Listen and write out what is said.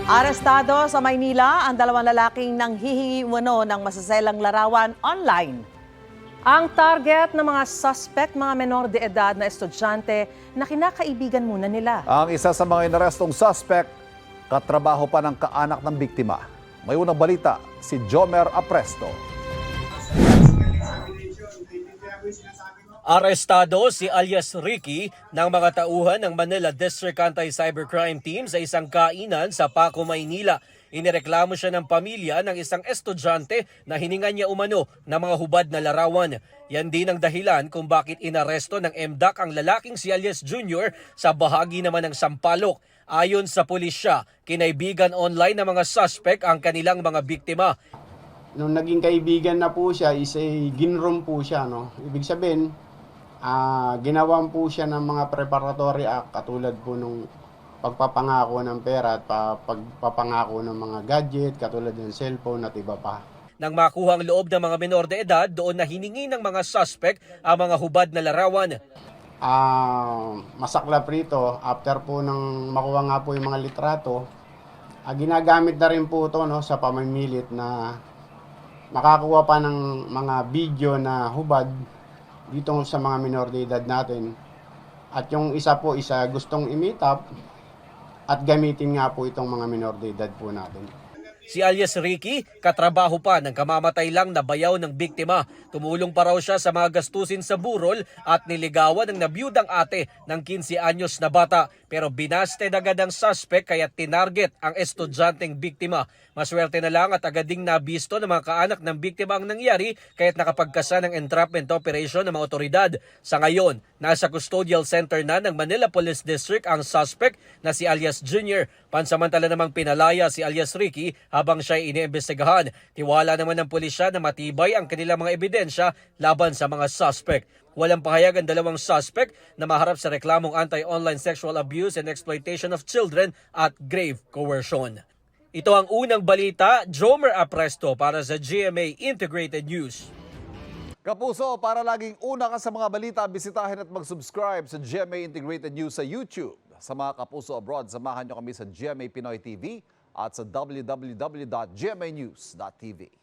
Arestado sa Maynila ang dalawang lalaking nanghihingi umano ng masaselang larawan online. Ang target ng mga suspect, mga menor de edad na estudyante na kinakaibigan muna nila. Ang isa sa mga inarestong suspect, katrabaho pa ng kaanak ng biktima. May unang balita, si Jomer Apresto. Arestado si alias Ricky ng mga tauhan ng Manila District Anti-Cybercrime Team sa isang kainan sa Paco, Maynila. Inireklamo siya ng pamilya ng isang estudyante na hiningan niya umano ng mga hubad na larawan. Yan din ang dahilan kung bakit inaresto ng MDAC ang lalaking si alias Junior sa bahagi naman ng Sampaloc. Ayon sa pulisya, kinaibigan online ng mga suspect ang kanilang mga biktima. Nung naging kaibigan na po siya, ginroom po siya. No? Ibig sabihin, ginawan po siya ng mga preparatory act katulad po nung pagpapangako ng pera at pagpapangako ng mga gadget katulad ng cellphone at iba pa. Nang makuha ang loob ng mga menor de edad, doon na hiningi ng mga suspect ang mga hubad na larawan. Masaklap rito, after po nang makuha nga po yung mga litrato, ginagamit na rin po ito no, sa pamimilit na makakuha pa ng mga video na hubad dito sa mga minor de edad natin. At yung isa gustong i-meet up at gamitin nga po itong mga minor de edad po natin. Si alias Ricky, katrabaho pa ng kamamatay lang na bayaw ng biktima. Tumulong pa raw siya sa mga gastusin sa burol at niligawan ng nabiyudang ate ng 15 anyos na bata. Pero binasted agad ang suspect kaya tinarget ang estudyanteng biktima. Maswerte na lang at agad ding nabisto ng mga kaanak ng biktima ang nangyari kaya't nakapagkasa ng entrapment operation ng mga otoridad. Sa ngayon, nasa custodial center na ng Manila Police District ang suspect na si alias Junior. Pansamantala namang pinalaya si alias Ricky habang siya ay iniimbestigahan. Tiwala naman ng pulisya na matibay ang kanilang mga ebidensya laban sa mga suspect. Walang pahayag ang dalawang suspect na maharap sa reklamong anti-online sexual abuse and exploitation of children at grave coercion. Ito ang unang balita, Jomer Apresto para sa GMA Integrated News. Kapuso, para laging una ka sa mga balita, bisitahin at mag-subscribe sa GMA Integrated News sa YouTube. Sa mga kapuso abroad, samahan nyo kami sa GMA Pinoy TV at sa www.gmanews.tv.